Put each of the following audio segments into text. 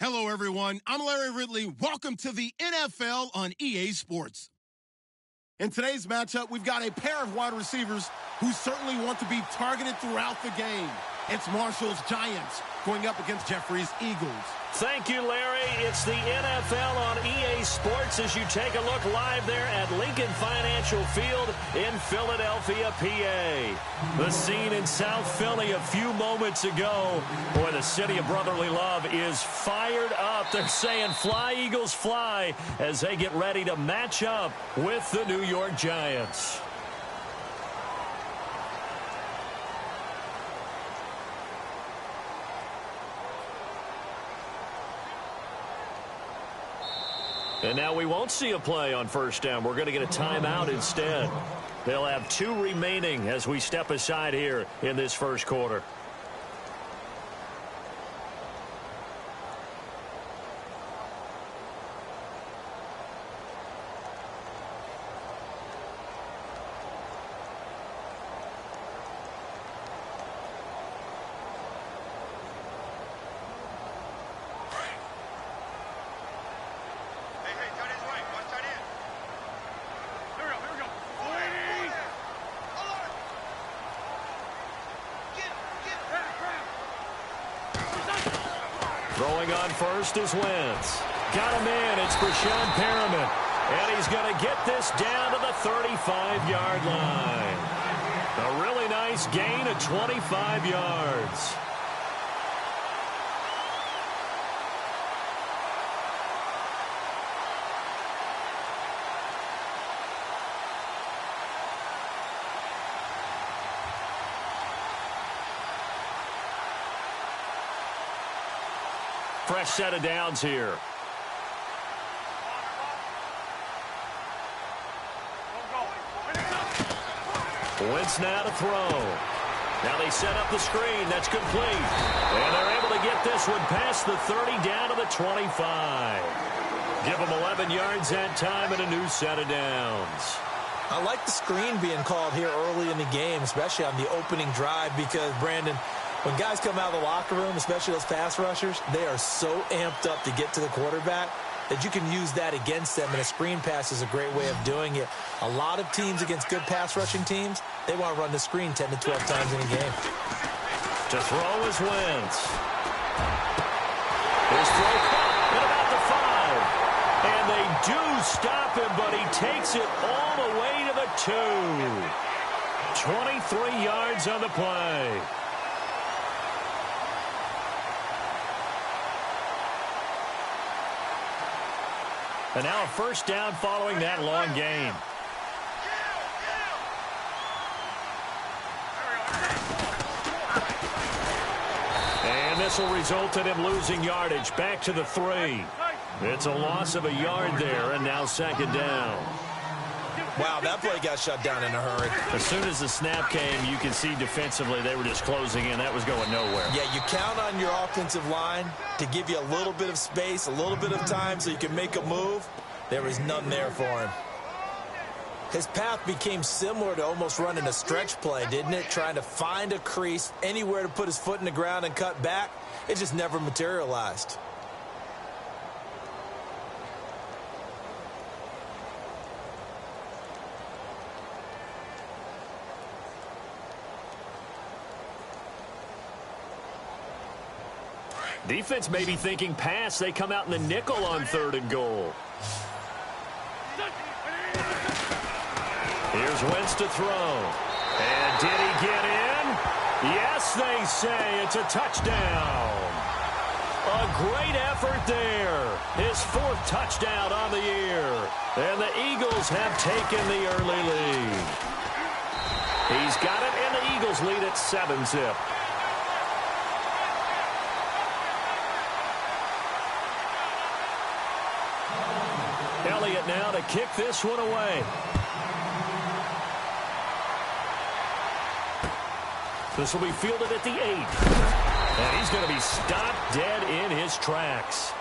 Hello, everyone. I'm Larry Ridley. Welcome to the NFL on EA Sports. In today's matchup, we've got a pair of wide receivers who certainly want to be targeted throughout the game. It's Marshall's Giants going up against Jeffrey's Eagles. Thank you, Larry. It's the NFL on EA Sports as you take a look live there at Lincoln Financial Field in Philadelphia, PA. The scene in South Philly a few moments ago. Boy, the city of brotherly love is fired up. They're saying fly, Eagles, fly as they get ready to match up with the New York Giants. And now we won't see a play on first down. We're going to get a timeout instead. They'll have 2 remaining as we step aside here in this first quarter. Throwing on first is Wentz. Got him in. It's Breshad Perriman. And he's going to get this down to the 35-yard line. A really nice gain of 25 yards. Fresh set of downs here. Wentz now to throw. Now they set up the screen. That's complete. And they're able to get this one past the 30 down to the 25. Give them 11 yards that time and a new set of downs. I like the screen being called here early in the game, especially on the opening drive, because, Brandon, when guys come out of the locker room, especially those pass rushers, they are so amped up to get to the quarterback that you can use that against them, and a screen pass is a great way of doing it. A lot of teams against good pass rushing teams, they want to run the screen 10 to 12 times in a game. To throw is Wentz. His throw caught at about the 5. And they do stop him, but he takes it all the way to the 2. 23 yards on the play. And now a first down following that long gain. And this will result in him losing yardage back to the 3. It's a loss of a yard there, and now second down. Wow, that play got shut down in a hurry. As soon as the snap came, you can see defensively they were just closing in. That was going nowhere. Yeah, you count on your offensive line to give you a little bit of space, a little bit of time so you can make a move. There was none there for him. His path became similar to almost running a stretch play, didn't it? Trying to find a crease, anywhere to put his foot in the ground and cut back. It just never materialized. Defense may be thinking pass. They come out in the nickel on 3rd and goal. Here's Wentz to throw. And did he get in? Yes, they say it's a touchdown. A great effort there. His 4th touchdown on the year. And the Eagles have taken the early lead. He's got it, and the Eagles lead at 7-zip. Elliott now to kick this one away. This will be fielded at the 8. And he's going to be stopped dead in his tracks.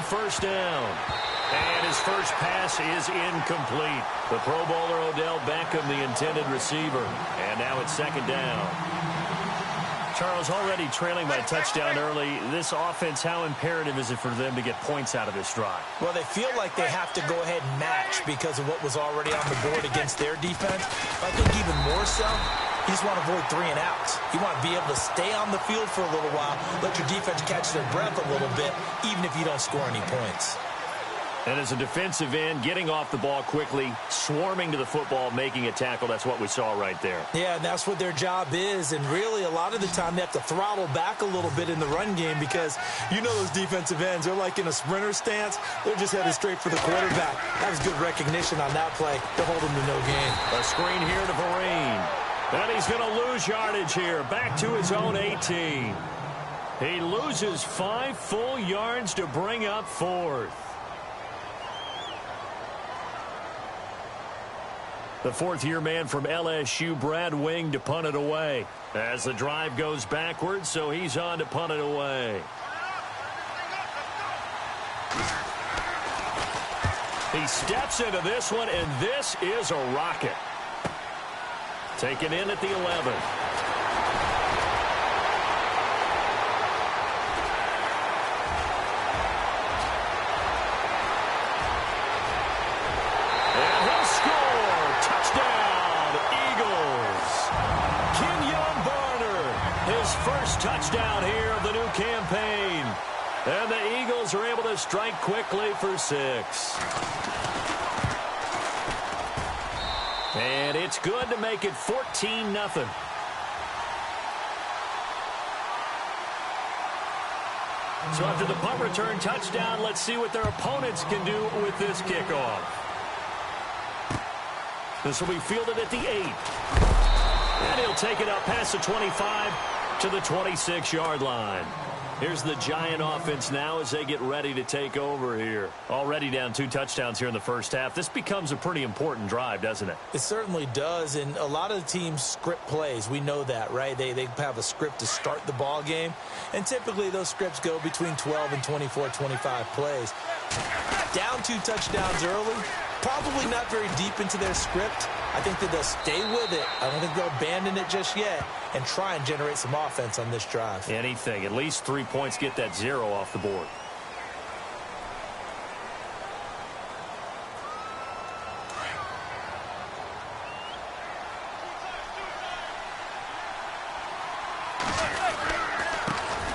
first down. And his first pass is incomplete. The Pro Bowler Odell Beckham, the intended receiver. And now it's second down. Charles, already trailing by a touchdown early. This offense, how imperative is it for them to get points out of this drive? Well, they feel like they have to go ahead and match because of what was already on the board against their defense. I think even more so, you just want to avoid 3 and outs. You want to be able to stay on the field for a little while, let your defense catch their breath a little bit, even if you don't score any points. And as a defensive end, getting off the ball quickly, swarming to the football, making a tackle, that's what we saw right there. Yeah, and that's what their job is. And really, a lot of the time, they have to throttle back a little bit in the run game because you know those defensive ends, they're like in a sprinter stance. They're just headed straight for the quarterback. That was good recognition on that play to hold them to no gain. A screen here to Vereen. And he's going to lose yardage here, back to his own 18. He loses 5 full yards to bring up 4th. The 4th-year man from LSU, Brad Wing, to punt it away. As the drive goes backwards, so he's on to punt it away. He steps into this one, and this is a rocket. Taken in at the 11. First touchdown here of the new campaign. And the Eagles are able to strike quickly for 6. And it's good to make it 14-0. So after the punt return touchdown, let's see what their opponents can do with this kickoff. This will be fielded at the 8. And he'll take it up past the 25 to the 26-yard line. Here's the Giant offense now as they get ready to take over here. Already down 2 touchdowns here in the first half. This becomes a pretty important drive, doesn't it? It certainly does, and a lot of the teams script plays. We know that, right? They have a script to start the ball game, and typically those scripts go between 12 and 24, 25 plays. Down 2 touchdowns early, probably not very deep into their script. I think that they'll stay with it. I don't think they'll abandon it just yet and try and generate some offense on this drive. Anything. At least 3 points, get that 0 off the board.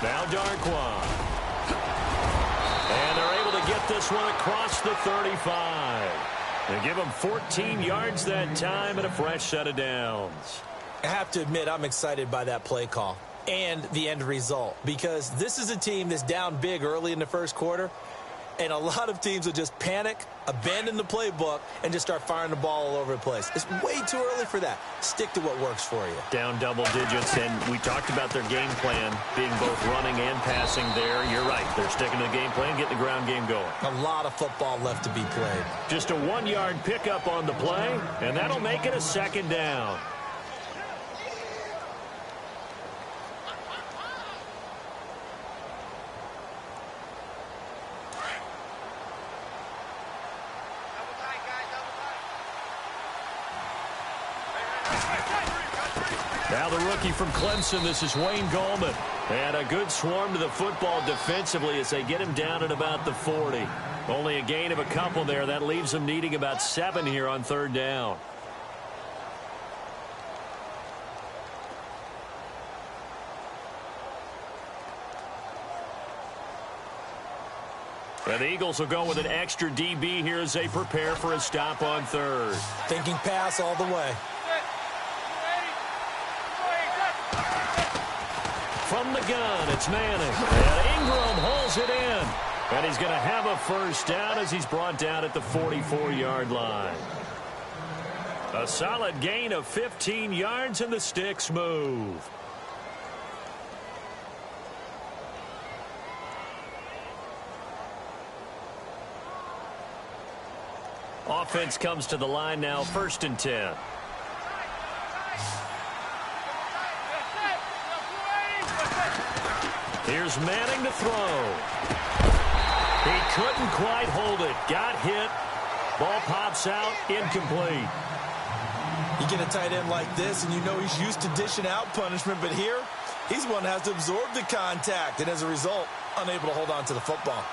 Now Darquan. And they're able to get this one across the 35. They give him 14 yards that time and a fresh set of downs. I have to admit, I'm excited by that play call and the end result because this is a team that's down big early in the first quarter, and a lot of teams will just panic, abandon the playbook, and just start firing the ball all over the place. It's way too early for that. Stick to what works for you. Down double digits, and we talked about their game plan being both running and passing there. You're right. They're sticking to the game plan, getting the ground game going. A lot of football left to be played. Just a 1-yard pickup on the play, and that'll make it a second down. Now the rookie from Clemson, this is Wayne Gallman. And a good swarm to the football defensively as they get him down at about the 40. Only a gain of a couple there. That leaves them needing about 7 here on 3rd down. And the Eagles will go with an extra DB here as they prepare for a stop on 3rd. Thinking pass all the way. From the gun, it's Manning. And Ingram holds it in. And he's going to have a first down as he's brought down at the 44-yard line. A solid gain of 15 yards, and the sticks move. Offense comes to the line now, 1st and 10. Here's Manning to throw. He couldn't quite hold it. Got hit. Ball pops out. Incomplete. You get a tight end like this, and you know he's used to dishing out punishment, but here, he's one that has to absorb the contact, and as a result, unable to hold on to the football.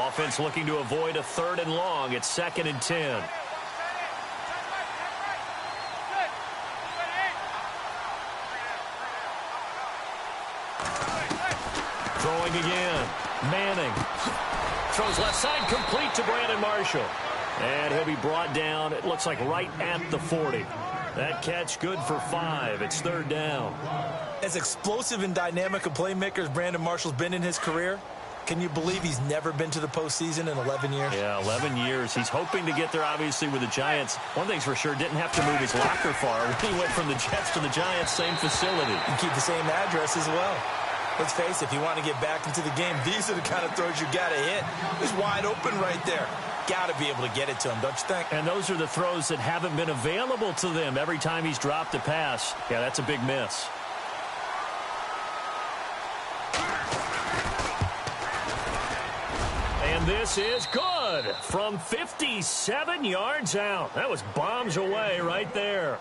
Offense looking to avoid a 3rd and long. It's 2nd and 10. Throwing again. Manning. Throws left side, complete to Brandon Marshall. And he'll be brought down, it looks like right at the 40. That catch good for 5. It's 3rd down. As explosive and dynamic a playmaker as Brandon Marshall's been in his career, can you believe he's never been to the postseason in 11 years? Yeah, 11 years. He's hoping to get there, obviously, with the Giants. One thing's for sure, didn't have to move his locker far. He went from the Jets to the Giants, same facility. And keep the same address as well. Let's face it, if you want to get back into the game, these are the kind of throws you got to hit. He's wide open right there. Got to be able to get it to him, don't you think? And those are the throws that haven't been available to them every time he's dropped a pass. Yeah, that's a big miss. And this is good from 57 yards out. That was bombs away right there.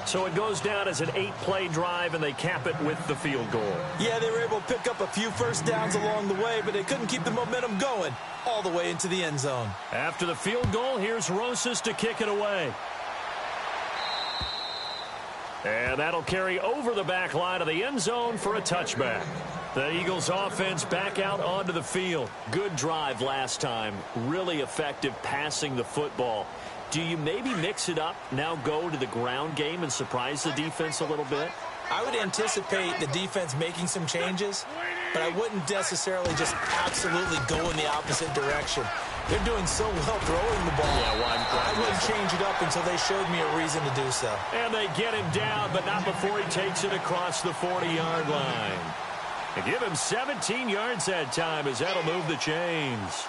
So it goes down as an 8-play drive, and they cap it with the field goal. Yeah, they were able to pick up a few first downs along the way, but they couldn't keep the momentum going all the way into the end zone. After the field goal, here's Rosas to kick it away. And that'll carry over the back line of the end zone for a touchback. The Eagles offense back out onto the field. Good drive last time. Really effective passing the football. Do you maybe mix it up, now go to the ground game and surprise the defense a little bit? I would anticipate the defense making some changes, but I wouldn't necessarily just absolutely go in the opposite direction. They're doing so well throwing the ball. Yeah, well, I wouldn't change it up until they showed me a reason to do so. And they get him down, but not before he takes it across the 40-yard line. They give him 17 yards that time as that'll move the chains.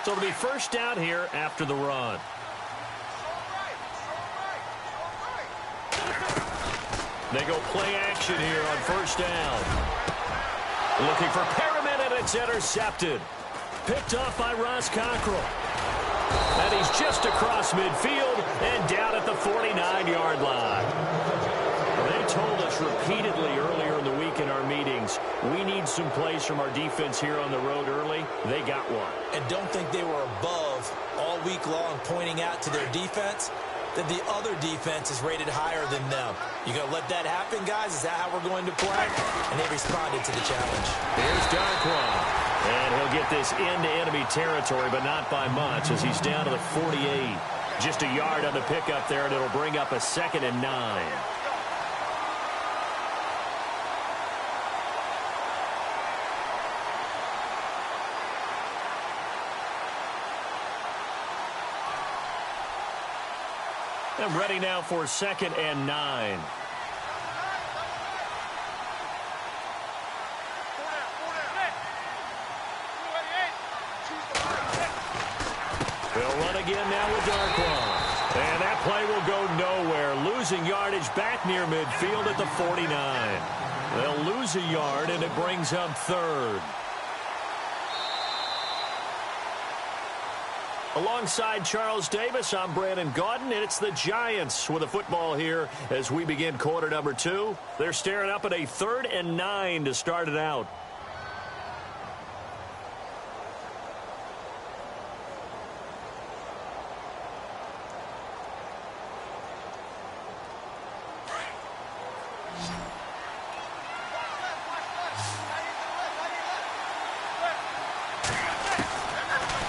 So it'll be first down here after the run. They go play action here on first down. Looking for Perriman, and it's intercepted. Picked off by Ross Cockrell. And he's just across midfield and down at the 49-yard line. They told us repeatedly earlier in the week in our meetings, we need some plays from our defense here on the road early. They got one. And don't think they were above all week long pointing out to their defense that the other defense is rated higher than them. You going to let that happen, guys? Is that how we're going to play? And they responded to the challenge. Here's Darquan. And he'll get this into enemy territory, but not by much as he's down to the 48. Just a yard on the pickup there, and it'll bring up a 2nd and 9. And ready now for 2nd and 9. They'll run again now with Darquan. And that play will go nowhere. Losing yardage back near midfield at the 49. They'll lose a yard, and it brings up 3rd. Alongside Charles Davis, I'm Brandon Gaudin, and it's the Giants with the football here as we begin quarter number 2. They're staring up at a 3rd and 9 to start it out.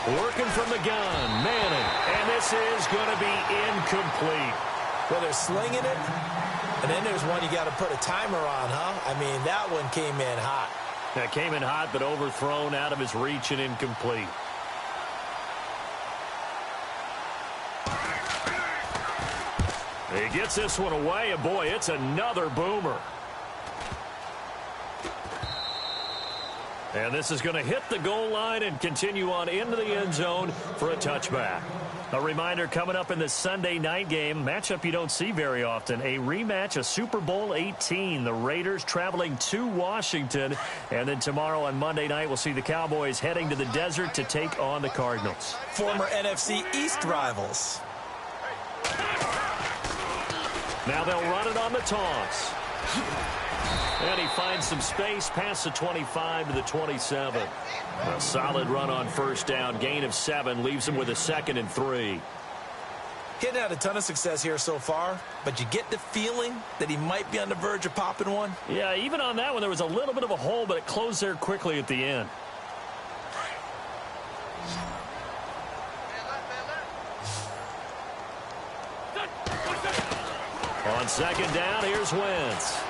Working from the gun, Manning, and this is going to be incomplete. Well, they're slinging it, and then there's one you got to put a timer on, huh? I mean, that one came in hot. That came in hot, but overthrown, out of his reach, and incomplete. He gets this one away, and boy, it's another boomer. And this is going to hit the goal line and continue on into the end zone for a touchback. A reminder coming up in this Sunday night game, matchup you don't see very often, a rematch of Super Bowl 18. The Raiders traveling to Washington. And then tomorrow on Monday night, we'll see the Cowboys heading to the desert to take on the Cardinals. Former NFC East rivals. Now they'll run it on the toss. And he finds some space past the 25 to the 27. A solid run on first down. Gain of 7 leaves him with a 2nd and 3. He hadn't had a ton of success here so far, but you get the feeling that he might be on the verge of popping one. Yeah, even on that one, there was a little bit of a hole, but it closed there quickly at the end. On second down, here's Wentz.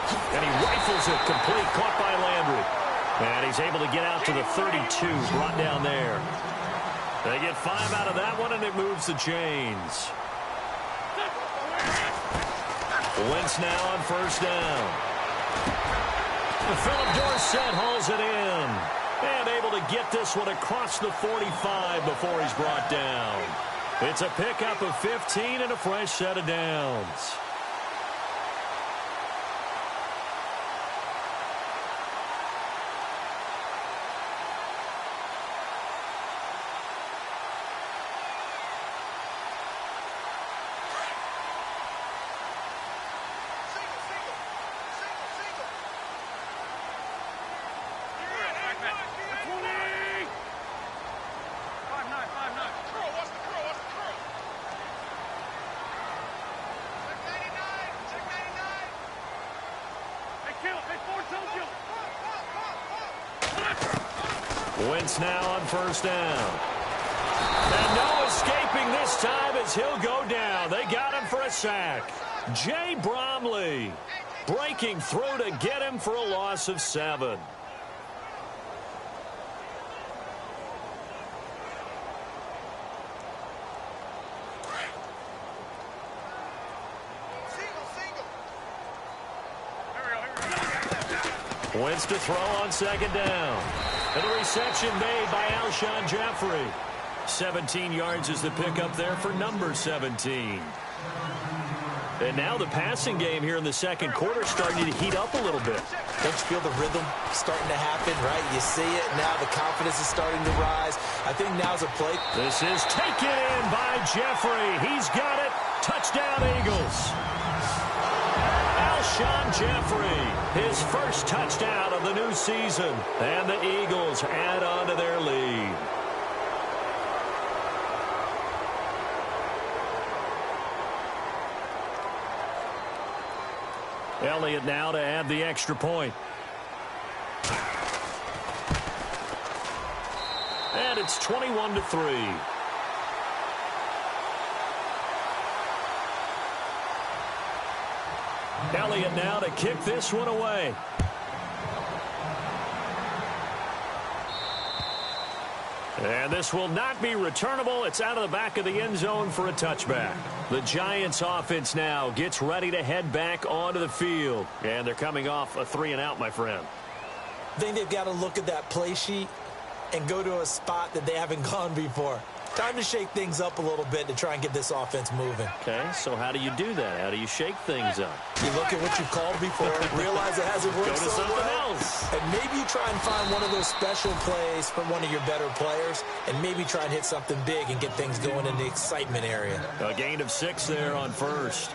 And he rifles it complete, caught by Landry. And he's able to get out to the 32, brought down there. They get 5 out of that one, and it moves the chains. Wentz now on first down. Philip Dorsett hauls it in. And able to get this one across the 45 before he's brought down. It's a pickup of 15 and a fresh set of downs. Wentz now on first down. And no escaping this time as he'll go down. They got him for a sack. Jay Bromley breaking through to get him for a loss of 7. Wentz to throw on second down. And a reception made by Alshon Jeffrey. 17 yards is the pickup there for number 17. And now the passing game here in the second quarter starting to heat up a little bit. Don't you feel the rhythm starting to happen, right? You see it. Now the confidence is starting to rise. I think now's a play. This is taken in by Jeffrey. He's got it. Touchdown, Eagles. Alshon Jeffrey, his first touchdown of the new season. And the Eagles add on to their lead. Elliott now to add the extra point. And it's 21-3. Elliott now to kick this one away. And this will not be returnable. It's out of the back of the end zone for a touchback. The Giants offense now gets ready to head back onto the field. And they're coming off a 3-and-out, my friend. I think they've got to look at that play sheet and go to a spot that they haven't gone before. Time to shake things up a little bit to try and get this offense moving. Okay, so how do you do that? How do you shake things up? You look at what you called before, realize it hasn't worked so well, else. And maybe you try and find one of those special plays from one of your better players, and maybe try and hit something big and get things going in the excitement area. A gain of 6 there on first.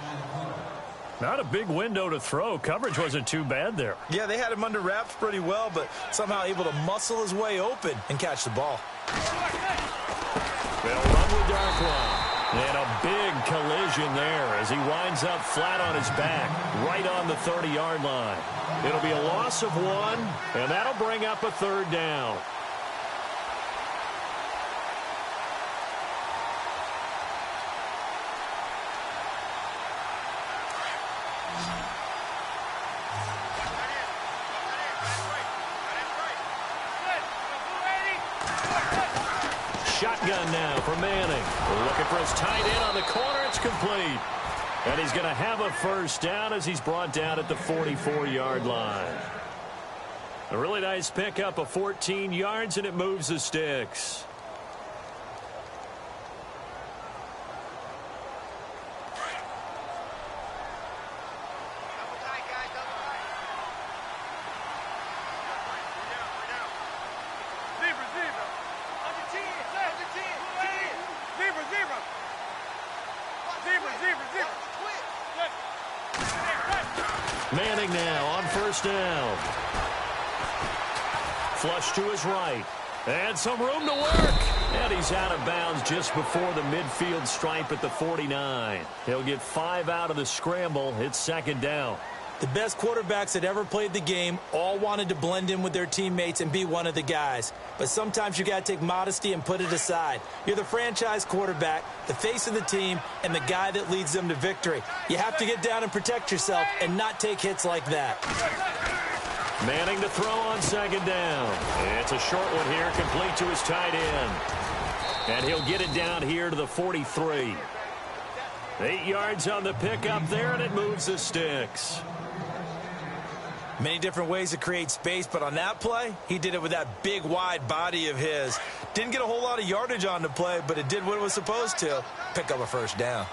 Not a big window to throw. Coverage wasn't too bad there. Yeah, they had him under wraps pretty well, but somehow able to muscle his way open and catch the ball. They'll run with Darkwa. And a big collision there as he winds up flat on his back, right on the 30-yard line. It'll be a loss of 1, and that'll bring up a 3rd down. Shotgun now for Manning. Looking for his tight end on the corner. It's complete. And he's going to have a first down as he's brought down at the 44-yard line. A really nice pickup of 14 yards, and it moves the sticks. Manning now on first down. Flush to his right. And some room to work. And he's out of bounds just before the midfield stripe at the 49. He'll get 5 out of the scramble. It's second down. The best quarterbacks that ever played the game all wanted to blend in with their teammates and be one of the guys. But sometimes you got to take modesty and put it aside. You're the franchise quarterback, the face of the team, and the guy that leads them to victory. You have to get down and protect yourself and not take hits like that. Manning to throw on second down. It's a short one here, complete to his tight end. And he'll get it down here to the 43. 8 yards on the pickup there, and it moves the sticks. Many different ways to create space, but on that play, he did it with that big, wide body of his. Didn't get a whole lot of yardage on the play, but it did what it was supposed to. Pick up a first down.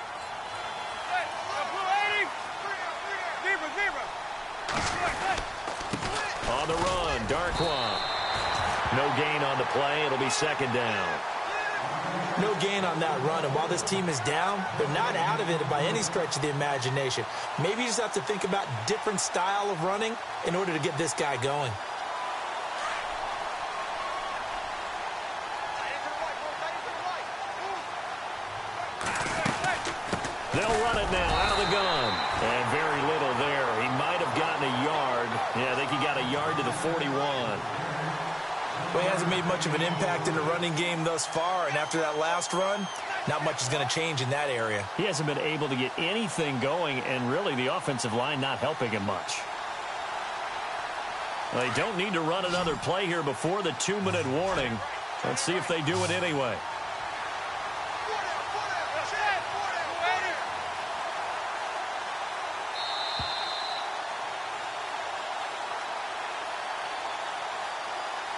On the run, Darkwa. No gain on the play. It'll be second down. No gain on that run, and while this team is down, they're not out of it by any stretch of the imagination. Maybe you just have to think about different style of running in order to get this guy going. They'll run it now out of the gun. And very little there. He might have gotten a yard. Yeah, I think he got a yard to the 41. Well, he hasn't made much of an impact in the running game thus far, and after that last run, not much is going to change in that area. He hasn't been able to get anything going, and really the offensive line not helping him much. Well, they don't need to run another play here before the 2-minute warning. Let's see if they do it anyway.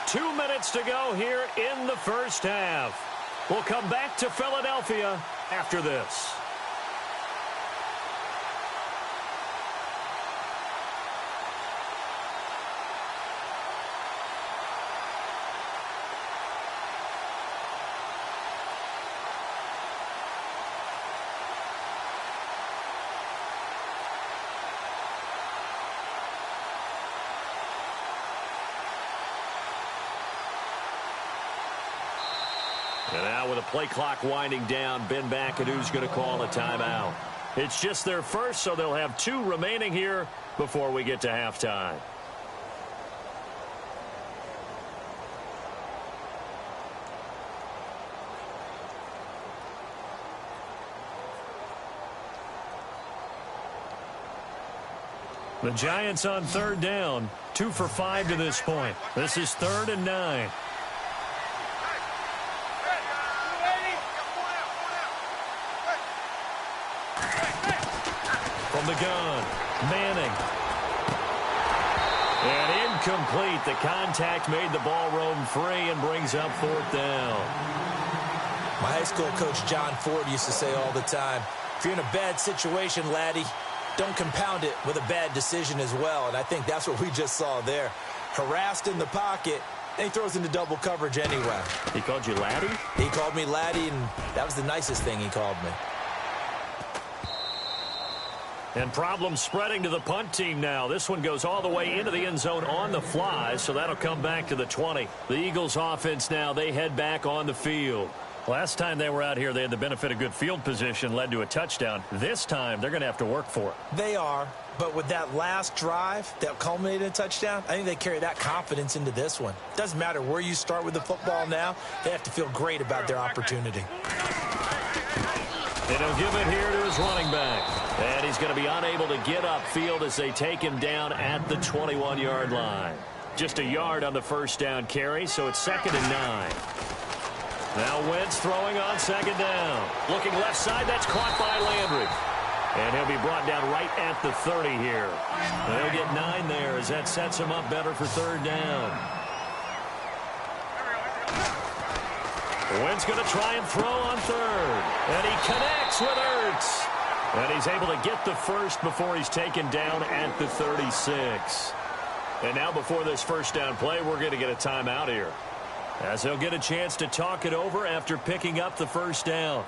Two minutes to go here in the first half. We'll come back to Philadelphia after this. And now with the play clock winding down, Ben McAdoo's going to call a timeout. It's just their first, so they'll have 2 remaining here before we get to halftime. The Giants on third down, 2 for 5 to this point. This is 3rd and 9. From the gun, Manning. And incomplete. The contact made the ball roam free and brings up 4th down. My high school coach, John Ford, used to say all the time, if you're in a bad situation, laddie, don't compound it with a bad decision as well. And I think that's what we just saw there. Harassed in the pocket, and he throws into double coverage anyway. He called you laddie? He called me laddie, and that was the nicest thing he called me. And problems spreading to the punt team now. This one goes all the way into the end zone on the fly, so that'll come back to the 20. The Eagles offense now, they head back on the field. Last time they were out here, they had the benefit of good field position, led to a touchdown. This time, they're going to have to work for it. They are, but with that last drive that culminated in a touchdown, I think they carry that confidence into this one. Doesn't matter where you start with the football now, they have to feel great about their opportunity. And he'll give it here to his running back. And he's going to be unable to get upfield as they take him down at the 21-yard line. Just a yard on the first down carry, so it's 2nd and 9. Now Wentz throwing on second down. Looking left side, that's caught by Landry. And he'll be brought down right at the 30 here. They'll get 9 there as that sets him up better for third down. Wentz going to try and throw on third. And he connects with Ertz. And he's able to get the first before he's taken down at the 36. And now before this first down play, we're going to get a timeout here, as they'll get a chance to talk it over after picking up the first down.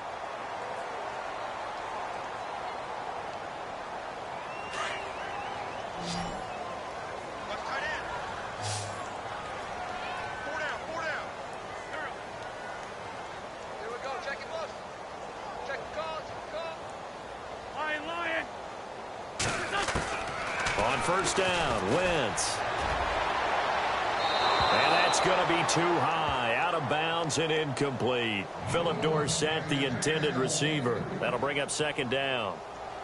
First down, Wentz. And that's going to be too high, out of bounds and incomplete. Philip Dorsett, the intended receiver. That'll bring up second down.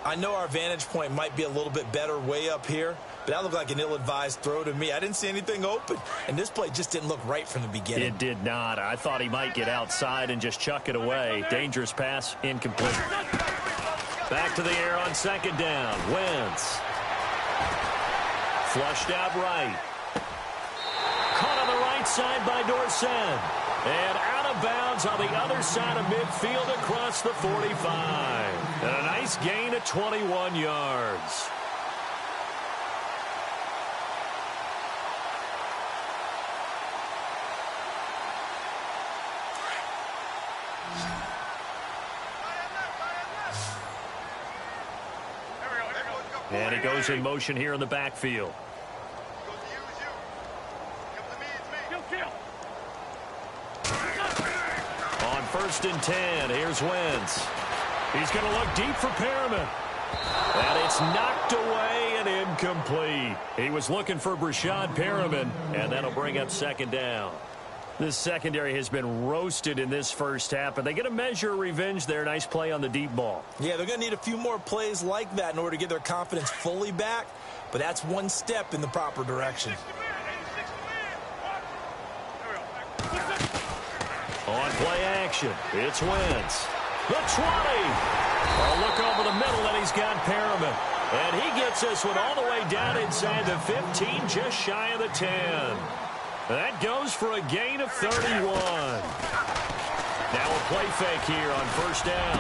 I know our vantage point might be a little bit better way up here, but that looked like an ill-advised throw to me. I didn't see anything open, and this play just didn't look right from the beginning. It did not. I thought he might get outside and just chuck it away. Dangerous pass, incomplete. Back to the air on second down, Wentz. Flushed out right. Caught on the right side by Dorsett. And out of bounds on the other side of midfield across the 45. And a nice gain of 21 yards. And he goes in motion here in the backfield. On 1st and 10, here's Wentz. He's going to look deep for Perriman. And it's knocked away and incomplete. He was looking for Breshad Perriman, and that'll bring up second down. This secondary has been roasted in this first half, but they get a measure of revenge there. Nice play on the deep ball. Yeah, they're going to need a few more plays like that in order to get their confidence fully back, but that's one step in the proper direction. On play action, it's Wentz. The 20. A look over the middle, and he's got Perriman. And he gets this one all the way down inside the 15, just shy of the 10. That goes for a gain of 31. Now a play fake here on first down.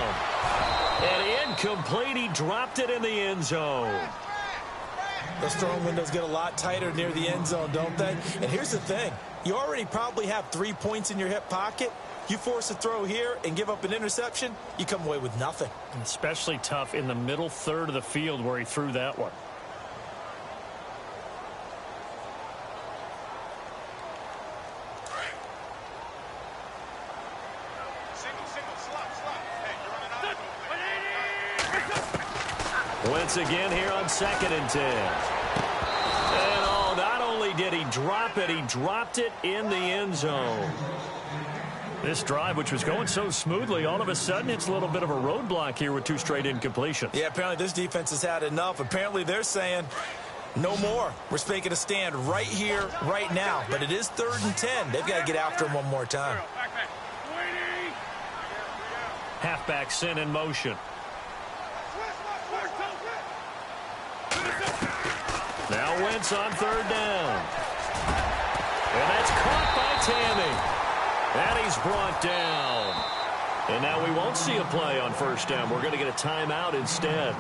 And incomplete. He dropped it in the end zone. Those throwing windows get a lot tighter near the end zone, don't they? And here's the thing. You already probably have 3 points in your hip pocket. You force a throw here and give up an interception, you come away with nothing. Especially tough in the middle third of the field where he threw that one. Wentz again here on 2nd and 10. And not only did he drop it, he dropped it in the end zone. This drive, which was going so smoothly, all of a sudden it's a little bit of a roadblock here with 2 straight incompletions. Yeah, apparently this defense has had enough. Apparently they're saying, no more. We're making a stand right here, right now. But it is 3rd and 10. They've got to get after him one more time. Halfback sent in motion. Now Wentz on 3rd down. And that's caught by Tamme. And he's brought down. And now we won't see a play on first down. We're going to get a timeout instead,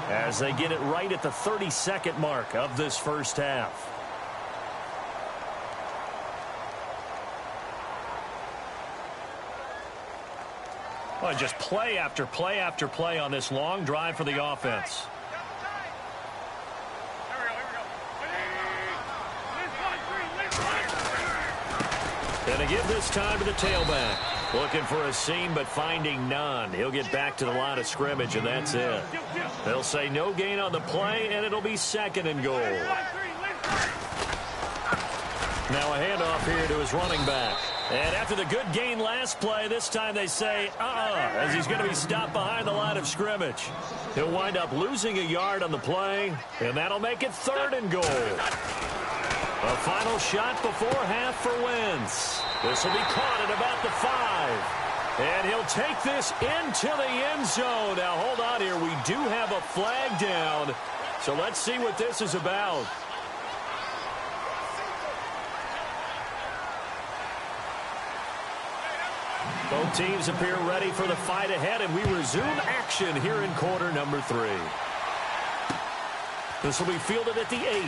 as they get it right at the 32nd mark of this first half. Well, just play after play after play on this long drive for the offense. And to give this time to the tailback. Looking for a seam, but finding none. He'll get back to the line of scrimmage, and that's it. They'll say no gain on the play, and it'll be 2nd and goal. Now a handoff here to his running back. And after the good gain last play, this time they say, as he's going to be stopped behind the line of scrimmage. He'll wind up losing a yard on the play, and that'll make it 3rd and goal. A final shot before half for Wentz. This will be caught at about the 5. And he'll take this into the end zone. Now, hold on here. We do have a flag down. So let's see what this is about. Both teams appear ready for the fight ahead, and we resume action here in quarter number 3. This will be fielded at the 8.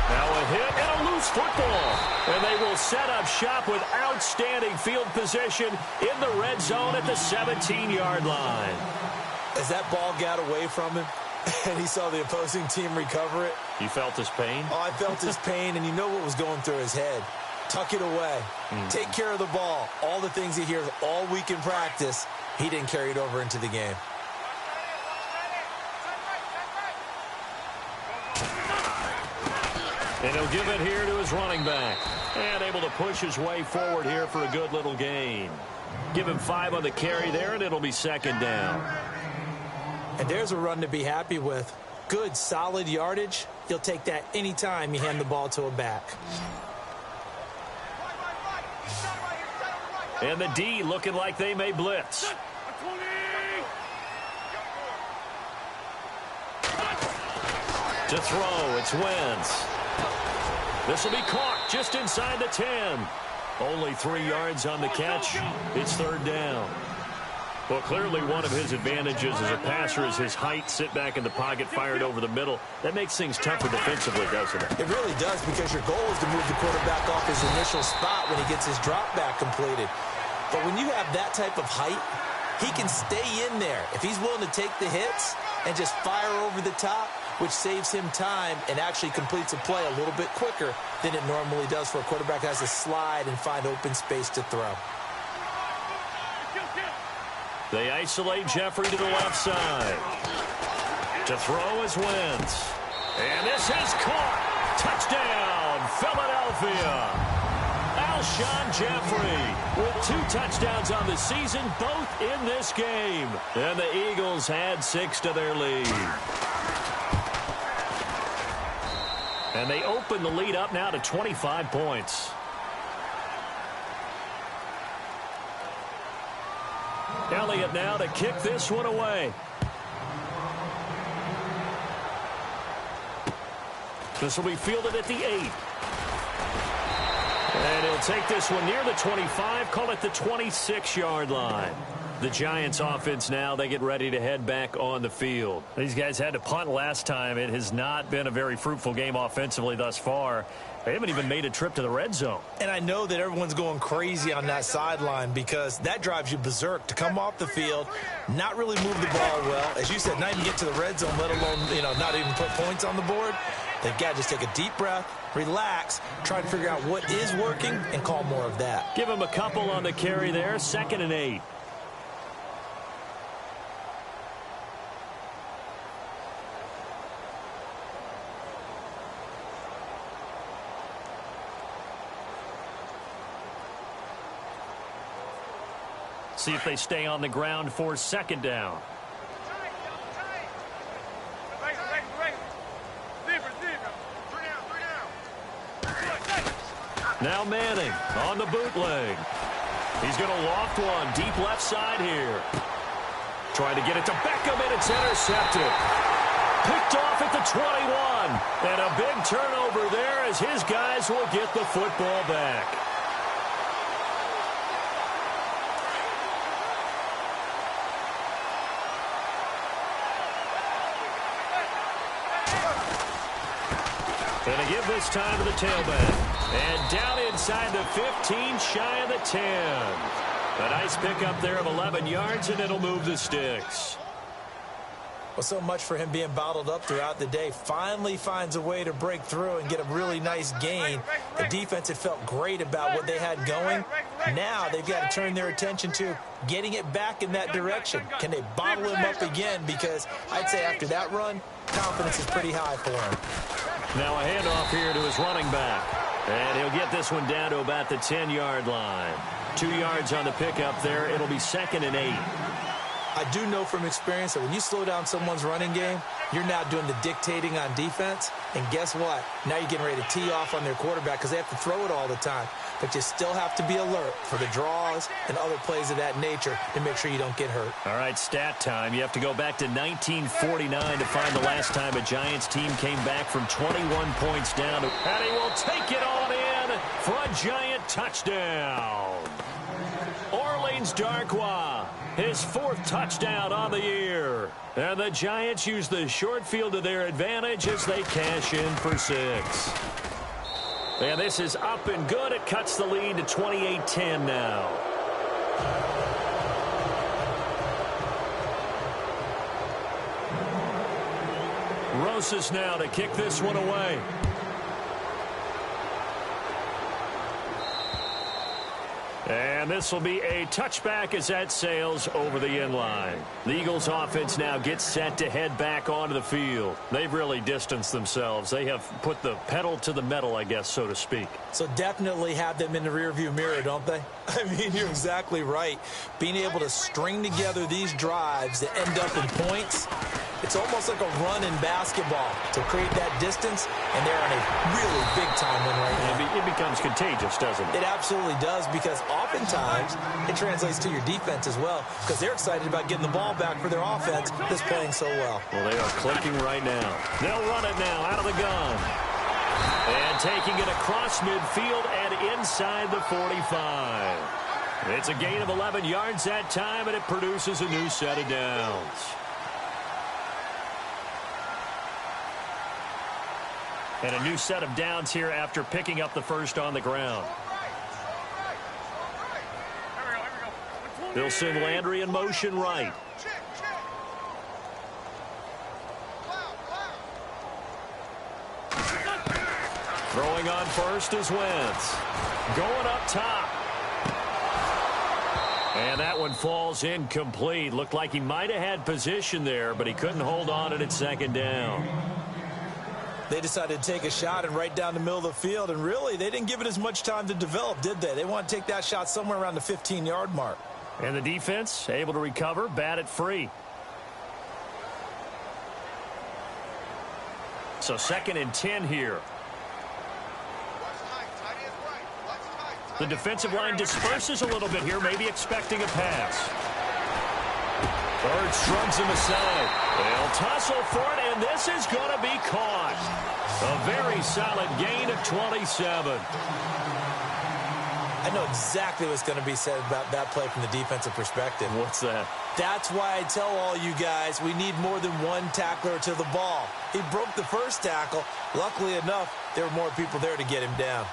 Now a hit and a loose football. And they will set up shop with outstanding field position in the red zone at the 17-yard line. As that ball got away from him and he saw the opposing team recover it. You felt his pain? Oh, I felt his pain, and you know what was going through his head. Tuck it away. Take care of the ball. All the things he hears all week in practice, he didn't carry it over into the game. And he'll give it here to his running back. And able to push his way forward here for a good little gain. Give him 5 on the carry there, and it'll be second down. And there's a run to be happy with. Good, solid yardage. You'll take that anytime you hand the ball to a back. And the D looking like they may blitz. To throw, it's Wentz. This will be caught just inside the 10. Only 3 yards on the catch. It's third down. Well, clearly one of his advantages as a passer is his height. Sit back in the pocket, fired over the middle. That makes things tougher defensively, doesn't it? It really does, because your goal is to move the quarterback off his initial spot when he gets his drop back completed. But when you have that type of height, he can stay in there. If he's willing to take the hits and just fire over the top, which saves him time and actually completes a play a little bit quicker than it normally does for a quarterback that has to slide and find open space to throw. They isolate Jeffrey to the left side. To throw is Wentz. And this is caught. Touchdown, Philadelphia. Alshon Jeffrey with 2 touchdowns on the season, both in this game. And the Eagles add 6 to their lead. And they open the lead up now to 25 points. Elliott now to kick this one away. This will be fielded at the 8. And he'll take this one near the 25, call it the 26-yard line. The Giants offense now, they get ready to head back on the field. These guys had to punt last time. It has not been a very fruitful game offensively thus far. They haven't even made a trip to the red zone. And I know that everyone's going crazy on that sideline, because that drives you berserk to come off the field, not really move the ball well. As you said, not even get to the red zone, let alone, not even put points on the board. They've got to just take a deep breath, relax, try to figure out what is working, and call more of that. Give him a couple on the carry there, 2nd and 8. See if they stay on the ground for 2nd down. Now Manning on the bootleg. He's going to loft one deep left side here. Trying to get it to Beckham, and it's intercepted. Picked off at the 21. And a big turnover there as his guys will get the football back. Going to give this time to the tailback. And down inside the 15, shy of the 10. A nice pickup there of 11 yards, and it'll move the sticks. Well, so much for him being bottled up throughout the day. Finally finds a way to break through and get a really nice gain. The defense had felt great about what they had going. Now they've got to turn their attention to getting it back in that direction. Can they bottle him up again? Because I'd say after that run, confidence is pretty high for him. Now a handoff here to his running back. And he'll get this one down to about the 10-yard line. 2 yards on the pickup there. It'll be 2nd and 8. I do know from experience that when you slow down someone's running game, you're now doing the dictating on defense. And guess what? Now you're getting ready to tee off on their quarterback because they have to throw it all the time. but you still have to be alert for the draws and other plays of that nature to make sure you don't get hurt. All right, stat time. You have to go back to 1949 to find the last time a Giants team came back from 21 points down. And he will take it on in for a Giant touchdown. Orleans Darkwa, his 4th touchdown on the year. And the Giants use the short field to their advantage as they cash in for 6. And this is up and good. It cuts the lead to 28-10 now. Rosas now to kick this one away. And this will be a touchback as that sails over the inline. The Eagles offense now gets set to head back onto the field. They've really distanced themselves. They have put the pedal to the metal, I guess, so to speak. So definitely have them in the rearview mirror, don't they? I mean, you're exactly right. Being able to string together these drives that end up in points, it's almost like a run in basketball to create that distance, and they're on a really big-time win right now. It becomes contagious, doesn't it? It absolutely does, because oftentimes it translates to your defense as well, because they're excited about getting the ball back for their offense that's playing so well. Well, they are clicking right now. They'll run it now out of the gun. And taking it across midfield and inside the 45. It's a gain of 11 yards that time, and it produces a new set of downs. And a new set of downs here after picking up the first on the ground. They'll send Landry in motion right. Throwing on first is Wentz. Going up top. And that one falls incomplete. Looked like he might have had position there, but he couldn't hold on at second down. They decided to take a shot and right down the middle of the field, and really, they didn't give it as much time to develop, did they? They want to take that shot somewhere around the 15-yard mark. And the defense able to recover, bat it free. So 2nd and 10 here. The defensive line disperses a little bit here, maybe expecting a pass. Bird shrugs him aside. They'll tussle for it, and this is going to be caught. A very solid gain of 27. I know exactly what's going to be said about that play from the defensive perspective. What's that? That's why I tell all you guys we need more than one tackler to the ball. He broke the first tackle. Luckily enough, there were more people there to get him down.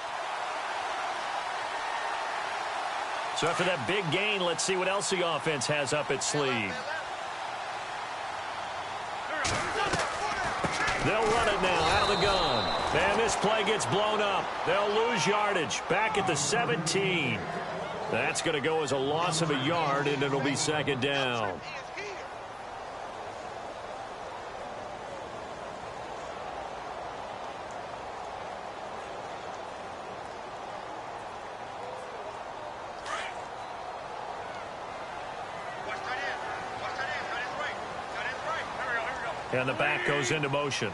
So after that big gain, let's see what else the offense has up its sleeve. They'll run it now out of the gun. And this play gets blown up. They'll lose yardage back at the 17. That's going to go as a loss of a yard, and it'll be 2nd down. And the back goes into motion.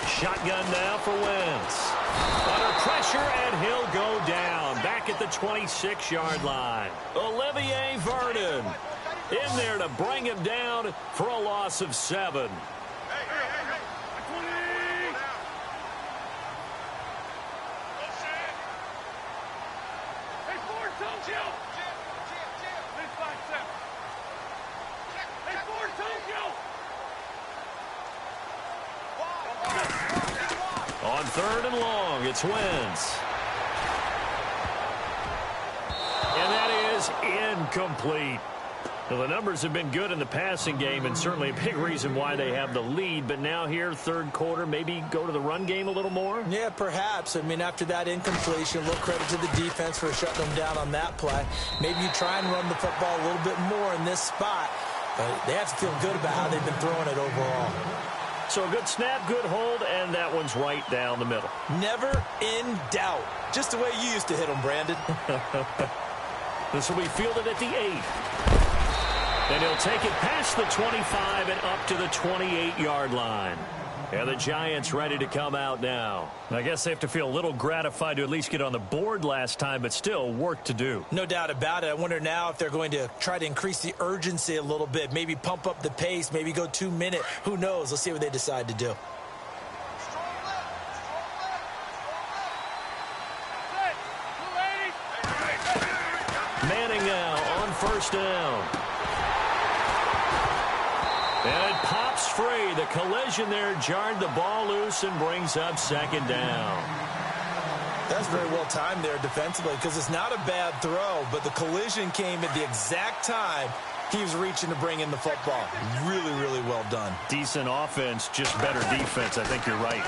Shotgun now for Wentz. Under pressure, and he'll go down. Back at the 26-yard line. Olivier Vernon in there to bring him down for a loss of 7. On 3rd and long, it's Wentz. And that is incomplete. Well, the numbers have been good in the passing game, and certainly a big reason why they have the lead. But now here, 3rd quarter, maybe go to the run game a little more? Yeah, perhaps. I mean, after that incompletion, a little credit to the defense for shutting them down on that play. Maybe you try and run the football a little bit more in this spot. But they have to feel good about how they've been throwing it overall. So a good snap, good hold, and that one's right down the middle. Never in doubt. Just the way you used to hit them, Brandon. This will be fielded at the 8. And he'll take it past the 25 and up to the 28-yard line. And the Giants ready to come out now. I guess they have to feel a little gratified to at least get on the board last time, but still work to do. No doubt about it. I wonder now if they're going to try to increase the urgency a little bit, maybe pump up the pace, maybe go 2 minute. Who knows? Let's see what they decide to do. Manning now on first down. And it pops free. The collision there jarred the ball loose and brings up second down. That's very well timed there defensively because it's not a bad throw, but the collision came at the exact time he was reaching to bring in the football. Really, really well done. Decent offense, just better defense. I think you're right.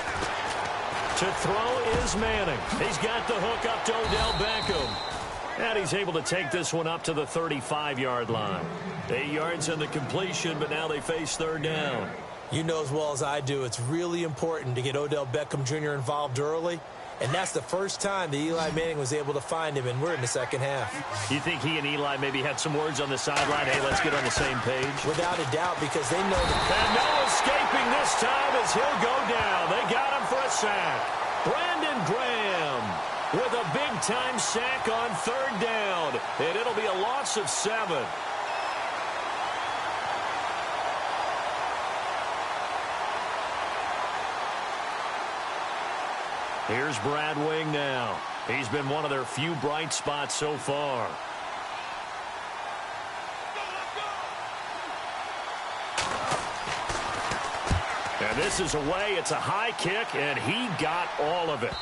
To throw is Manning. He's got the hook up to Odell Beckham. And he's able to take this one up to the 35-yard line. 8 yards on the completion, but now they face third down. You know as well as I do, it's really important to get Odell Beckham Jr. involved early. And that's the first time that Eli Manning was able to find him, and we're in the second half. You think he and Eli maybe had some words on the sideline? Hey, let's get on the same page. Without a doubt, because they know that. And no escaping this time as he'll go down. They got him for a sack. Brandon Graham with a big-time sack on third down. And it'll be a loss of 7. Here's Brad Wing now. He's been one of their few bright spots so far. And this is away. It's a high kick, and he got all of it.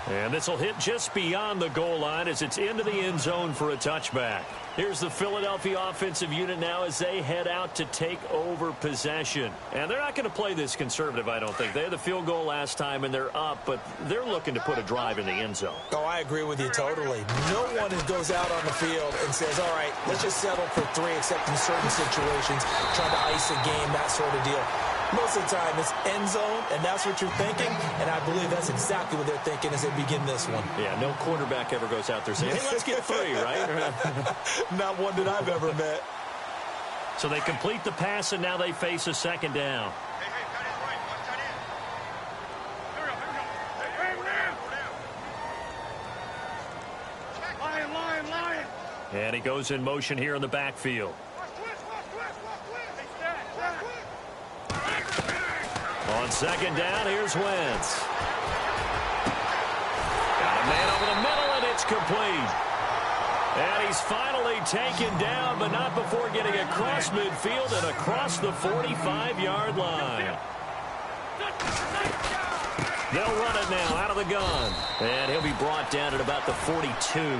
And this will hit just beyond the goal line as it's into the end zone for a touchback. Here's the Philadelphia offensive unit now as they head out to take over possession. And they're not going to play this conservative, I don't think. They had the field goal last time, and they're up, but they're looking to put a drive in the end zone. Oh, I agree with you totally. No one goes out on the field and says, all right, let's just settle for 3, except in certain situations, trying to ice a game, that sort of deal. Most of the time, it's end zone, and that's what you're thinking, and I believe that's exactly what they're thinking as they begin this one. Yeah, no quarterback ever goes out there saying, hey, let's get 3, right? Not one that I've ever met. So they complete the pass, and now they face a second down. And he goes in motion here in the backfield. On second down, here's Wentz. Got a man over the middle, and it's complete. And he's finally taken down, but not before getting across midfield and across the 45-yard line. They'll run it now out of the gun. And he'll be brought down at about the 42.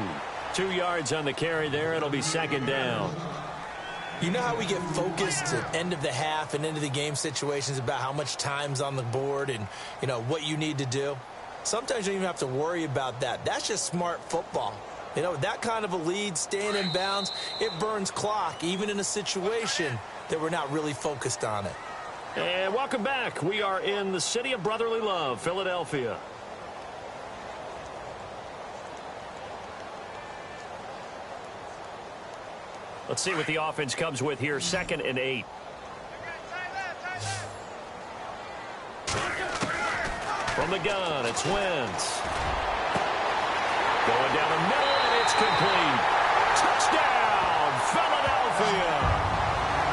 2 yards on the carry there. It'll be second down. You know how we get focused at end of the half and into the game situations about how much time's on the board and, you know, what you need to do? Sometimes you don't even have to worry about that. That's just smart football. You know, that kind of a lead, staying in bounds, it burns clock, even in a situation that we're not really focused on it. And welcome back. We are in the city of brotherly love, Philadelphia. Let's see what the offense comes with here. 2nd and 8. From the gun, it's Wentz. Going down the middle, and it's complete. Touchdown, Philadelphia.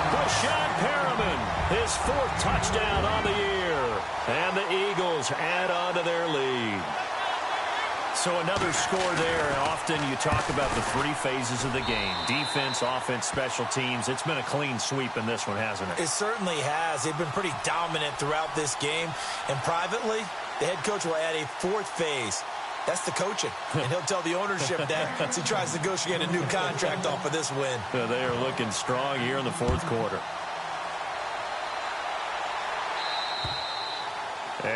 Breshad Perriman, his 4th touchdown on the year. And the Eagles add on to their lead. So another score there. Often you talk about the 3 phases of the game. Defense, offense, special teams. It's been a clean sweep in this one, hasn't it? It certainly has. They've been pretty dominant throughout this game. And privately, the head coach will add a 4th phase. That's the coaching. And he'll tell the ownership that as he tries to negotiate a new contract off of this win. Yeah, they are looking strong here in the 4th quarter.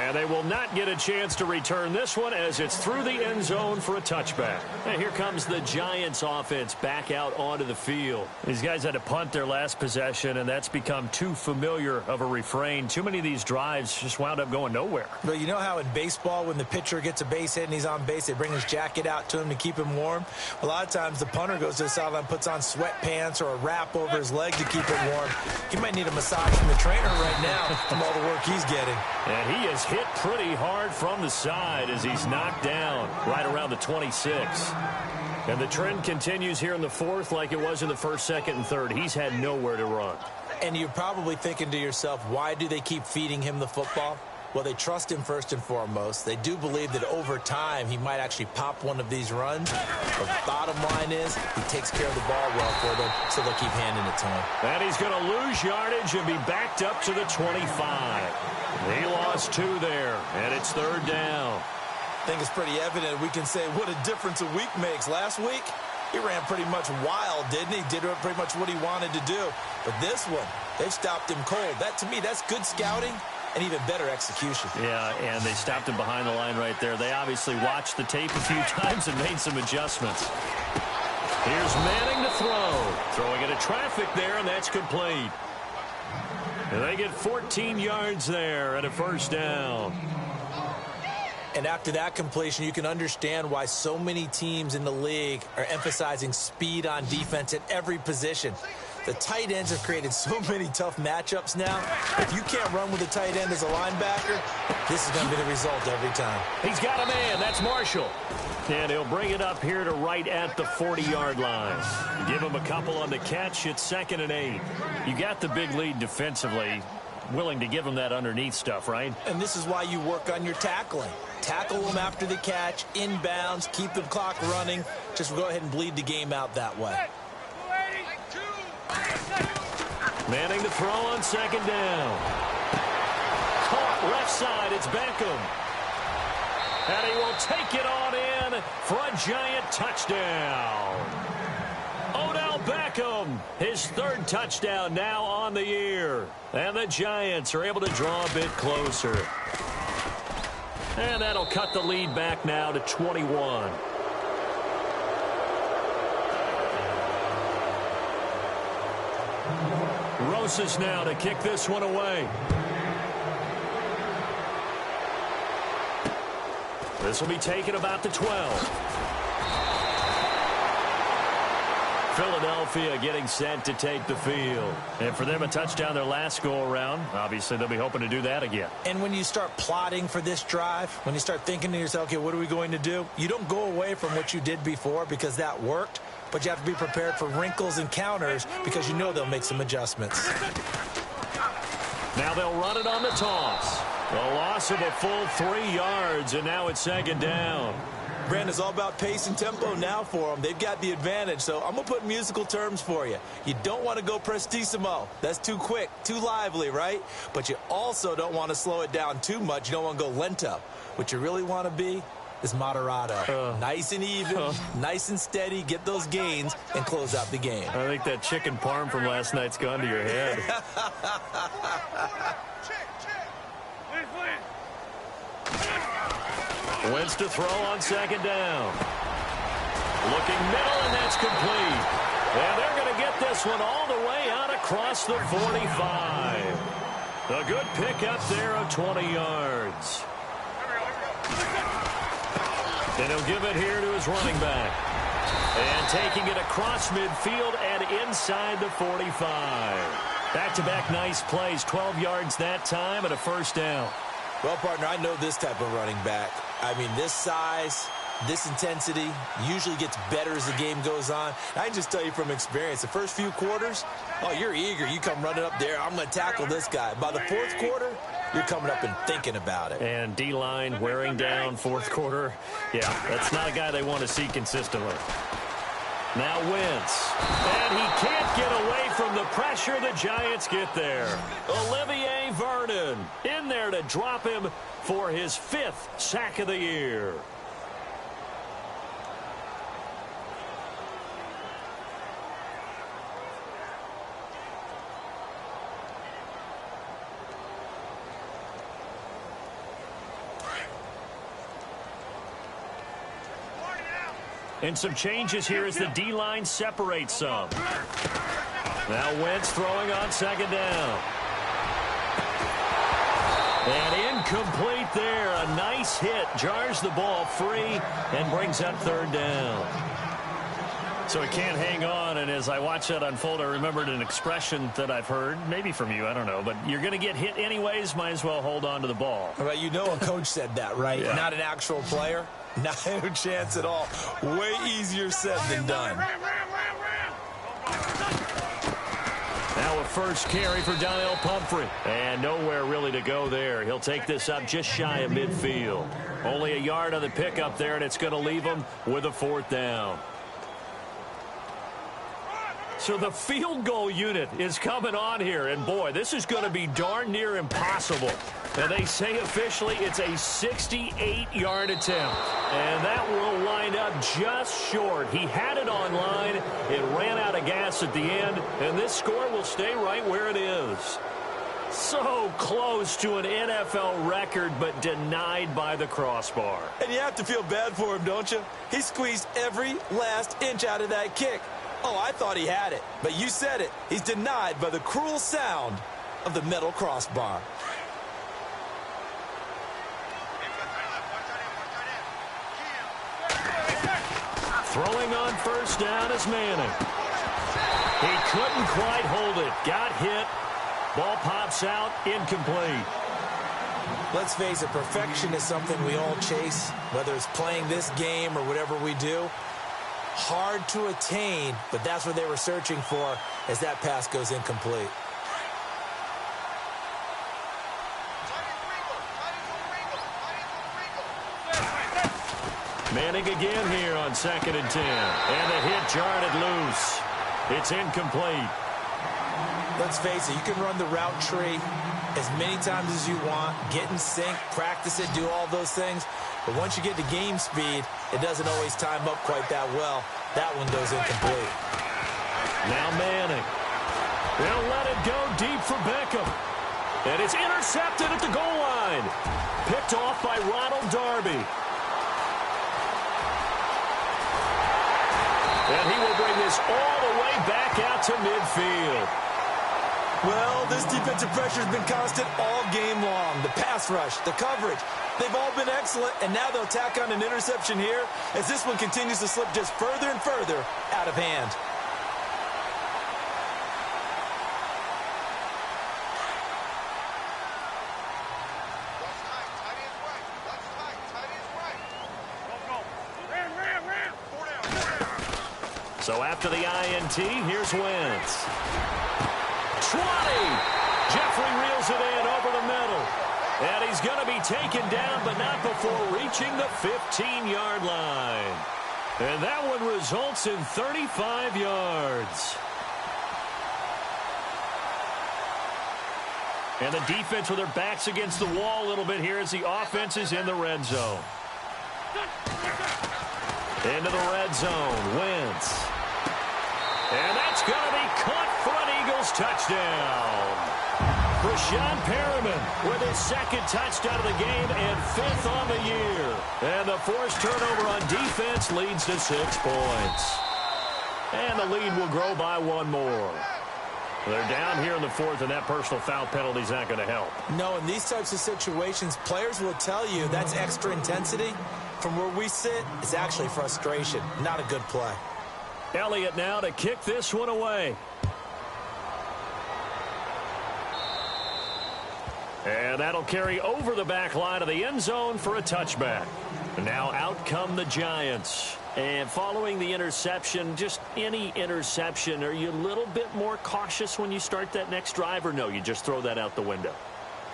And they will not get a chance to return this one as it's through the end zone for a touchback. And here comes the Giants offense back out onto the field. These guys had to punt their last possession, and that's become too familiar of a refrain. Too many of these drives just wound up going nowhere. But you know how in baseball, when the pitcher gets a base hit and he's on base, they bring his jacket out to him to keep him warm? A lot of times the punter goes to the sideline, puts on sweatpants or a wrap over his leg to keep it warm. He might need a massage from the trainer right now from all the work he's getting. And he is hit pretty hard from the side as he's knocked down right around the 26. And the trend continues here in the fourth like it was in the first, second, and third. He's had nowhere to run. And you're probably thinking to yourself, why do they keep feeding him the football? Well, they trust him first and foremost. They do believe that over time he might actually pop one of these runs. But bottom line is he takes care of the ball well for them, so they'll keep handing it to him. And he's going to lose yardage and be backed up to the 25. He lost 2 there, and it's third down. I think it's pretty evident we can say what a difference a week makes. Last week, he ran pretty much wild, didn't he? Did pretty much what he wanted to do. But this one, they've stopped him cold. That, to me, that's good scouting and even better execution. Yeah, and they stopped him behind the line right there. They obviously watched the tape a few times and made some adjustments. Here's Manning to throw. Throwing into traffic there, and that's complete. And they get 14 yards there and a first down. And after that completion, you can understand why so many teams in the league are emphasizing speed on defense at every position. The tight ends have created so many tough matchups now. If you can't run with a tight end as a linebacker, this is going to be the result every time. He's got a man. That's Marshall. And he'll bring it up here to right at the 40-yard line. Give him a couple on the catch. It's 2nd and 8. You got the big lead defensively. Willing to give him that underneath stuff, right? And this is why you work on your tackling. Tackle them after the catch, inbounds, keep the clock running. Just go ahead and bleed the game out that way. Manning to throw on 2nd down. Caught left side. It's Beckham. And he will take it on in for a Giant touchdown. Odell Beckham, his 3rd touchdown now on the year. And the Giants are able to draw a bit closer. And that'll cut the lead back now to 21. Rosas now to kick this one away. This will be taken about the 12. Philadelphia getting set to take the field. And for them, a touchdown their last go-around. Obviously, they'll be hoping to do that again. And when you start plotting for this drive, when you start thinking to yourself, okay, what are we going to do? You don't go away from what you did before because that worked, but you have to be prepared for wrinkles and counters because you know they'll make some adjustments. Now they'll run it on the toss. A loss of a full 3 yards, and now it's 2nd down. Brandon, it's all about pace and tempo now for them. They've got the advantage, so I'm going to put musical terms for you. You don't want to go prestissimo. That's too quick, too lively, right? But you also don't want to slow it down too much. You don't want to go lento. What you really want to be is moderato. Nice and even, nice and steady, get those gains, and close out the game. I think that chicken parm from last night's gone to your head. Wentz to throw on 2nd down. Looking middle, and that's complete. And they're going to get this one all the way out across the 45. A good pickup there of 20 yards. And he'll give it here to his running back. And taking it across midfield and inside the 45. Back-to-back nice plays, 12 yards that time and a first down. Well, partner, I know this type of running back. I mean, this size, this intensity usually gets better as the game goes on. I can just tell you from experience, the first few quarters, oh, you're eager. You come running up there, I'm going to tackle this guy. By the 4th quarter, you're coming up and thinking about it. And D-line wearing down 4th quarter. Yeah, that's not a guy they want to see consistently. Now Wentz. And he can't get away from the pressure. The Giants get there. Olivier Vernon in there to drop him for his 5th sack of the year. And some changes here as the D-line separates some. Now Wentz throwing on second down. And incomplete there. A nice hit. Jars the ball free and brings up third down. So it can't hang on, and as I watch that unfold, I remembered an expression that I've heard, maybe from you, I don't know, but you're going to get hit anyways, might as well hold on to the ball. Well, you know a coach said that, right? Yeah. Not an actual player. Not a chance at all. Way easier said than done. Now a first carry for Donnell Pumphrey. And nowhere really to go there. He'll take this up just shy of midfield. Only a yard on the pickup there, and it's going to leave him with a fourth down. So the field goal unit is coming on here. And, boy, this is going to be darn near impossible. And they say officially it's a 68-yard attempt. And that will wind up just short. He had it on line. It ran out of gas at the end. And this score will stay right where it is. So close to an NFL record, but denied by the crossbar. And you have to feel bad for him, don't you? He squeezed every last inch out of that kick. Oh, I thought he had it. But you said it. He's denied by the cruel sound of the metal crossbar. Throwing on first down is Manning. He couldn't quite hold it. Got hit. Ball pops out. Incomplete. Let's face it, perfection is something we all chase, whether it's playing this game or whatever we do. Hard to attain, but that's what they were searching for as that pass goes incomplete. Manning again here on 2nd and 10. And the hit jarred it loose. It's incomplete. Let's face it, you can run the route tree as many times as you want, get in sync, practice it, do all those things. But once you get to game speed, it doesn't always time up quite that well. That one goes incomplete. Now Manning. They'll let it go deep for Beckham. And it's intercepted at the goal line. Picked off by Ronald Darby. And he will bring this all the way back out to midfield. Well, this defensive pressure has been constant all game long. The pass rush, the coverage, they've all been excellent, and now they'll tack on an interception here as this one continues to slip just further and further out of hand. So after the INT, here's Wentz. 20. Jeffrey reels it in over the middle. And he's going to be taken down, but not before reaching the 15-yard line. And that one results in 35 yards. And the defense with their backs against the wall a little bit here as the offense is in the red zone. Into the red zone, Wentz. And that's going to be caught for an Eagles touchdown. Breshad Perriman with his second touchdown of the game and 5th on the year. And the forced turnover on defense leads to 6 points. And the lead will grow by 1 more. They're down here in the 4th, and that personal foul penalty is not going to help. No, in these types of situations, players will tell you that's extra intensity. From where we sit, it's actually frustration. Not a good play. Elliott now to kick this one away. And that'll carry over the back line of the end zone for a touchback. Now out come the Giants. And following the interception, just any interception, are you a little bit more cautious when you start that next drive, or no, you just throw that out the window?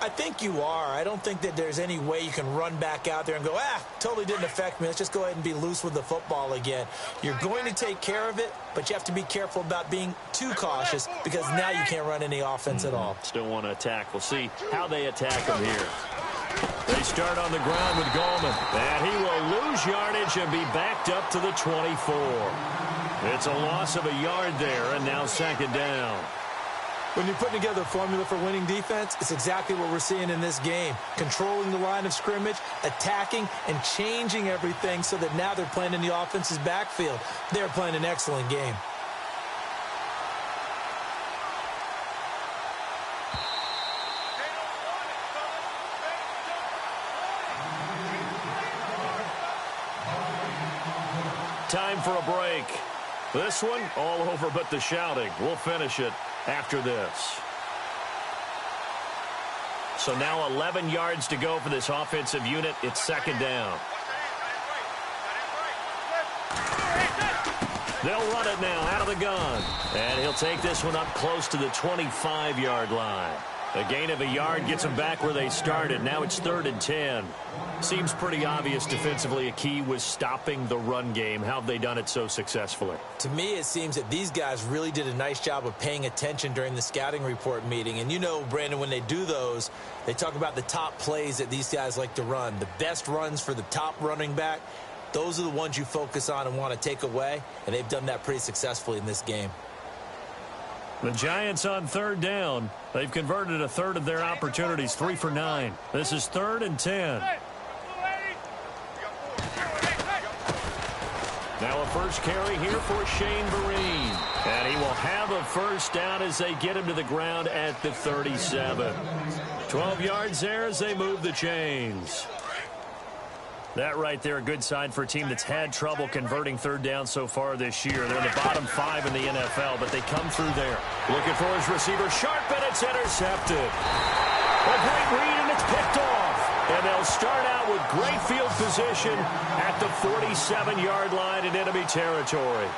I think you are. I don't think that there's any way you can run back out there and go, totally didn't affect me. Let's just go ahead and be loose with the football again. You're going to take care of it, but you have to be careful about being too cautious because now you can't run any offense at all. Still want to attack. We'll see how they attack him here. They start on the ground with Gallman. And he will lose yardage and be backed up to the 24. It's a loss of a yard there, and now 2nd down. When you're putting together a formula for winning defense, it's exactly what we're seeing in this game. Controlling the line of scrimmage, attacking, and changing everything so that now they're playing in the offense's backfield. They're playing an excellent game. Time for a break. This one, all over but the shouting. We'll finish it after this. So now 11 yards to go for this offensive unit. It's second down. They'll run it now out of the gun. And he'll take this one up close to the 25-yard line. A gain of a yard gets them back where they started. Now it's 3rd and 10. Seems pretty obvious defensively a key was stopping the run game. How have they done it so successfully? To me, it seems that these guys really did a nice job of paying attention during the scouting report meeting. And you know, Brandon, when they do those, they talk about the top plays that these guys like to run. The best runs for the top running back, those are the ones you focus on and want to take away. And they've done that pretty successfully in this game. The Giants on 3rd down. They've converted a third of their opportunities, 3 for 9. This is 3rd and 10. Now a first carry here for Shane Vereen. And he will have a first down as they get him to the ground at the 37. 12 yards there as they move the chains. That right there, a good sign for a team that's had trouble converting 3rd down so far this year. They're in the bottom 5 in the NFL, but they come through there. Looking for his receiver, sharp, and it's intercepted. A great read, and it's picked off. And they'll start out with great field position at the 47-yard line in enemy territory.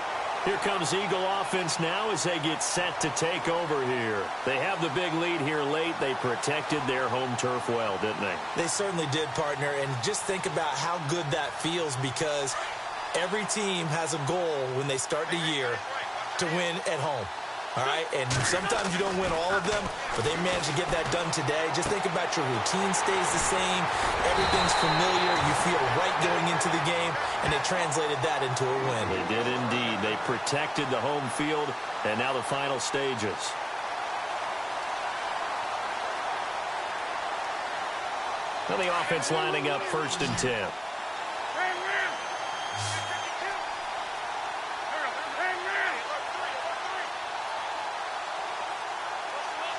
Here comes Eagle offense now as they get set to take over here. They have the big lead here late. They protected their home turf well, didn't they? They certainly did, partner. And just think about how good that feels, because every team has a goal when they start the year to win at home. All right, and sometimes you don't win all of them, but they managed to get that done today. Just think about your routine stays the same. Everything's familiar. You feel right going into the game, and they translated that into a win. They did indeed. They protected the home field, and now the final stages. Now the offense lining up 1st and 10.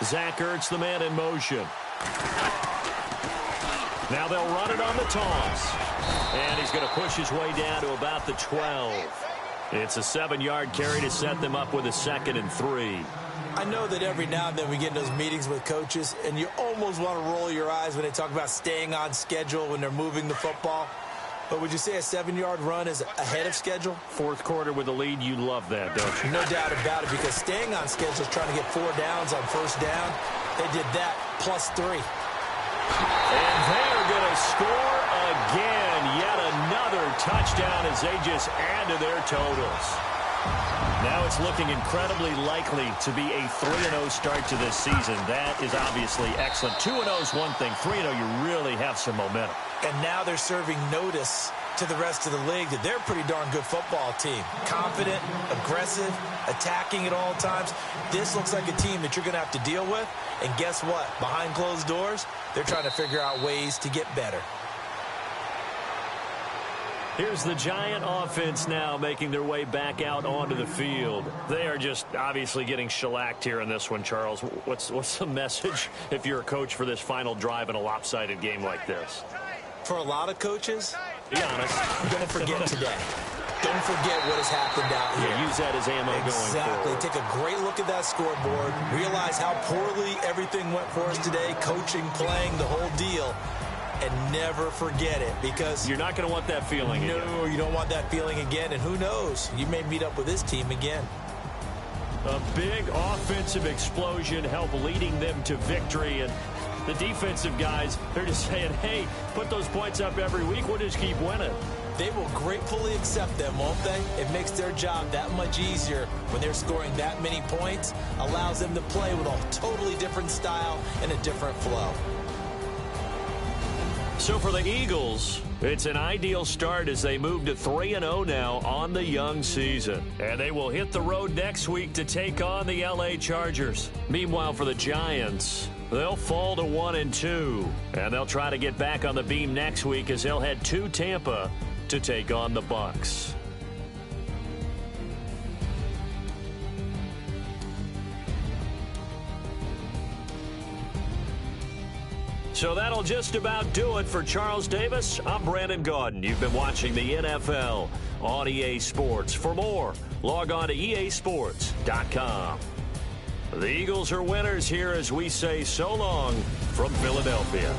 Zach Ertz, the man in motion. Now they'll run it on the toss. And he's going to push his way down to about the 12. It's a 7-yard carry to set them up with a 2nd and 3. I know that every now and then we get in those meetings with coaches, and you almost want to roll your eyes when they talk about staying on schedule when they're moving the football. But would you say a 7-yard run is ahead of schedule? 4th quarter with a lead, you love that, don't you? No doubt about it, because staying on schedule is trying to get 4 downs on 1st down. They did that plus 3. And they are going to score again. Yet another touchdown as they just add to their totals. Now it's looking incredibly likely to be a 3-0 start to this season. That is obviously excellent. 2-0 is one thing. 3-0, you really have some momentum. And now they're serving notice to the rest of the league that they're a pretty darn good football team. Confident, aggressive, attacking at all times. This looks like a team that you're going to have to deal with. And guess what? Behind closed doors, they're trying to figure out ways to get better. Here's the Giant offense now making their way back out onto the field. They are just obviously getting shellacked here in this one, Charles. What's the message if you're a coach for this final drive in a lopsided game like this? For a lot of coaches, be honest, don't forget today. Don't forget what has happened out here. Yeah, use that as ammo going forward. Take a great look at that scoreboard. Realize how poorly everything went for us today. Coaching, playing, the whole deal. And never forget it, because you're not going to want that feeling again. No, you don't want that feeling again. And who knows? You may meet up with this team again. A big offensive explosion helped leading them to victory. And the defensive guys, they're just saying, hey, put those points up every week. We'll just keep winning. They will gratefully accept them, won't they? It makes their job that much easier when they're scoring that many points. Allows them to play with a totally different style and a different flow. So for the Eagles, it's an ideal start as they move to 3-0 now on the young season. And they will hit the road next week to take on the LA Chargers. Meanwhile, for the Giants, they'll fall to 1-2. And they'll try to get back on the beam next week as they'll head to Tampa to take on the Bucs. So that'll just about do it for Charles Davis. I'm Brandon Gaudin. You've been watching the NFL on EA Sports. For more, log on to easports.com. The Eagles are winners here as we say so long from Philadelphia.